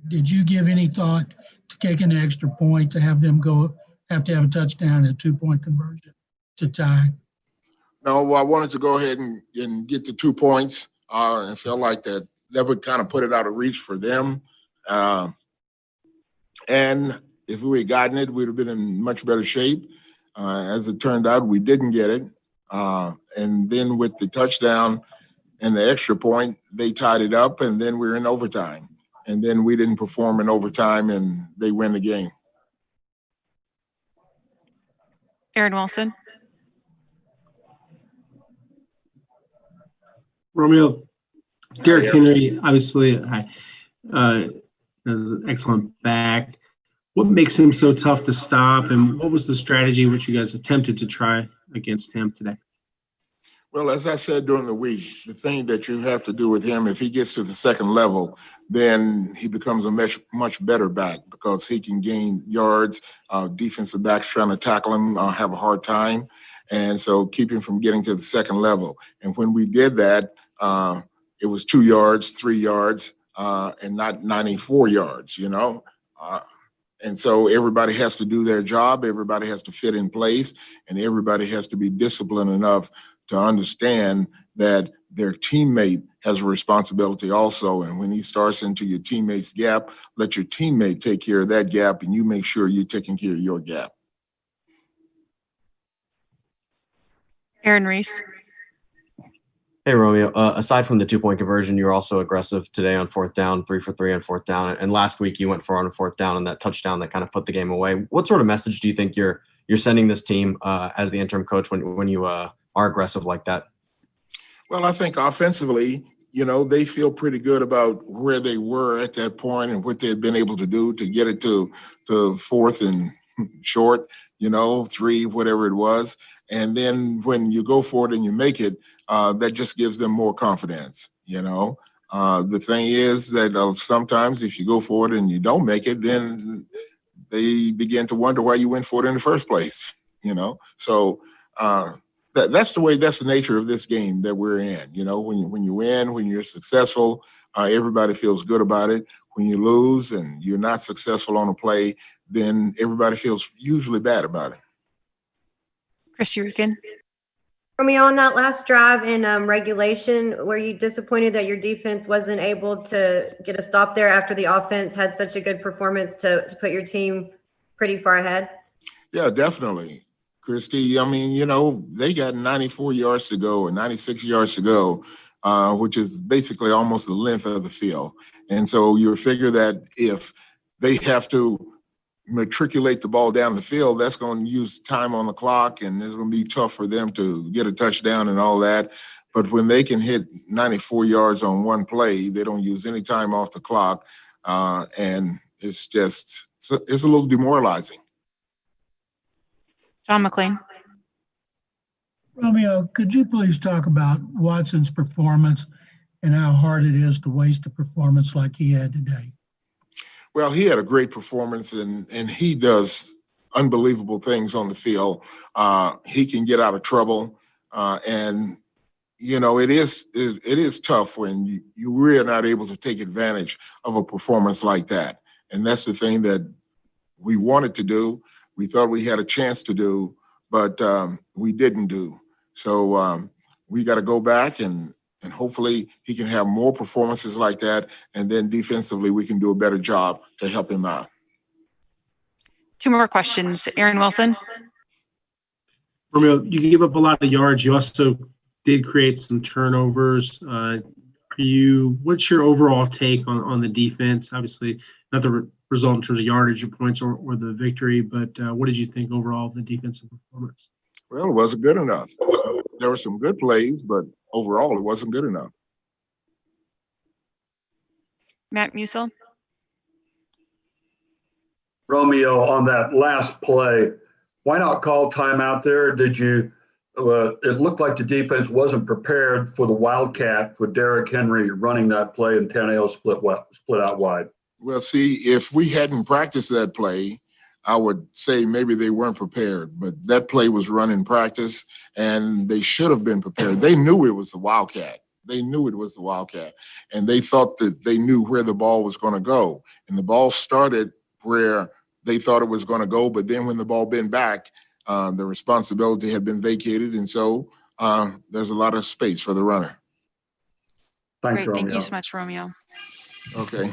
Did you give any thought to kicking an extra point to have them have to have a touchdown and a 2-point conversion to tie? No, I wanted to go ahead and get the 2 points and felt like that would kind of put it out of reach for them. And if we had gotten it, we'd have been in much better shape. As it turned out, we didn't get it. And then with the touchdown and the extra point, they tied it up, and then we were in overtime. And then we didn't perform in overtime, and they win the game. Aaron Wilson. Romeo, Derrick Henry, obviously, is an excellent back. What makes him so tough to stop, and what was the strategy which you guys attempted to try against him today? Well, as I said during the week, the thing that you have to do with him, if he gets to the second level, then he becomes a much better back because he can gain yards. Defensive backs trying to tackle him have a hard time. And so keep him from getting to the second level. And when we did that, it was 2 yards, 3 yards, and not 94 yards, and so everybody has to do their job. Everybody has to fit in place, and everybody has to be disciplined enough to understand that their teammate has a responsibility also. And when he starts into your teammate's gap, let your teammate take care of that gap, and you make sure you're taking care of your gap. Aaron Reese. Hey, Romeo. Aside from the 2-point conversion, you were also aggressive today on 4th down, 3 for 3 on 4th down. And last week you went for on 4th down and that touchdown that kind of put the game away. What sort of message do you think you're sending this team as the interim coach when you are aggressive like that? Well, I think offensively, they feel pretty good about where they were at that point and what they had been able to do to get it to 4th and short, 3, whatever it was. And then when you go for it and you make it, that just gives them more confidence, The thing is that sometimes if you go for it and you don't make it, then they begin to wonder why you went for it in the first place, So that's the nature of this game that we're in. When you win, when you're successful, everybody feels good about it. When you lose and you're not successful on a play, then everybody feels usually bad about it. Chris Urican. Romeo, on that last drive in regulation, were you disappointed that your defense wasn't able to get a stop there after the offense had such a good performance to put your team pretty far ahead? Yeah, definitely, Christy. I mean, they got 94 yards to go and 96 yards to go, which is basically almost the length of the field. And so you figure that if they have to matriculate the ball down the field, that's going to use time on the clock, and it's going to be tough for them to get a touchdown and all that. But when they can hit 94 yards on one play, they don't use any time off the clock, and it's a little demoralizing. John McClain. Romeo, could you please talk about Watson's performance and how hard it is to waste a performance like he had today? Well, he had a great performance, and he does unbelievable things on the field. He can get out of trouble, and it is tough when you really are not able to take advantage of a performance like that. And that's the thing that we wanted to do. We thought we had a chance to do, but we didn't do. So we got to go back and hopefully he can have more performances like that. And then defensively, we can do a better job to help him out. 2 more questions. Aaron Wilson. Romeo, you gave up a lot of yards. You also did create some turnovers. What's your overall take on the defense? Obviously, not the result in terms of yardage or points or the victory, but what did you think overall of the defensive performance? Well, it wasn't good enough. There were some good plays, but overall, it wasn't good enough. Matt Musil. Romeo, on that last play, why not call timeout there? Did you? It looked like the defense wasn't prepared for the Wildcat for Derrick Henry running that play and Tannehill split out wide. Well, see, if we hadn't practiced that play, I would say maybe they weren't prepared, but that play was run in practice and they should have been prepared. They knew it was the Wildcat. They knew it was the Wildcat, and they thought that they knew where the ball was going to go. And the ball started where they thought it was going to go, but then when the ball bent back, the responsibility had been vacated, and so there's a lot of space for the runner. Thanks, Great. Thank Romeo. you so much, Romeo. Okay.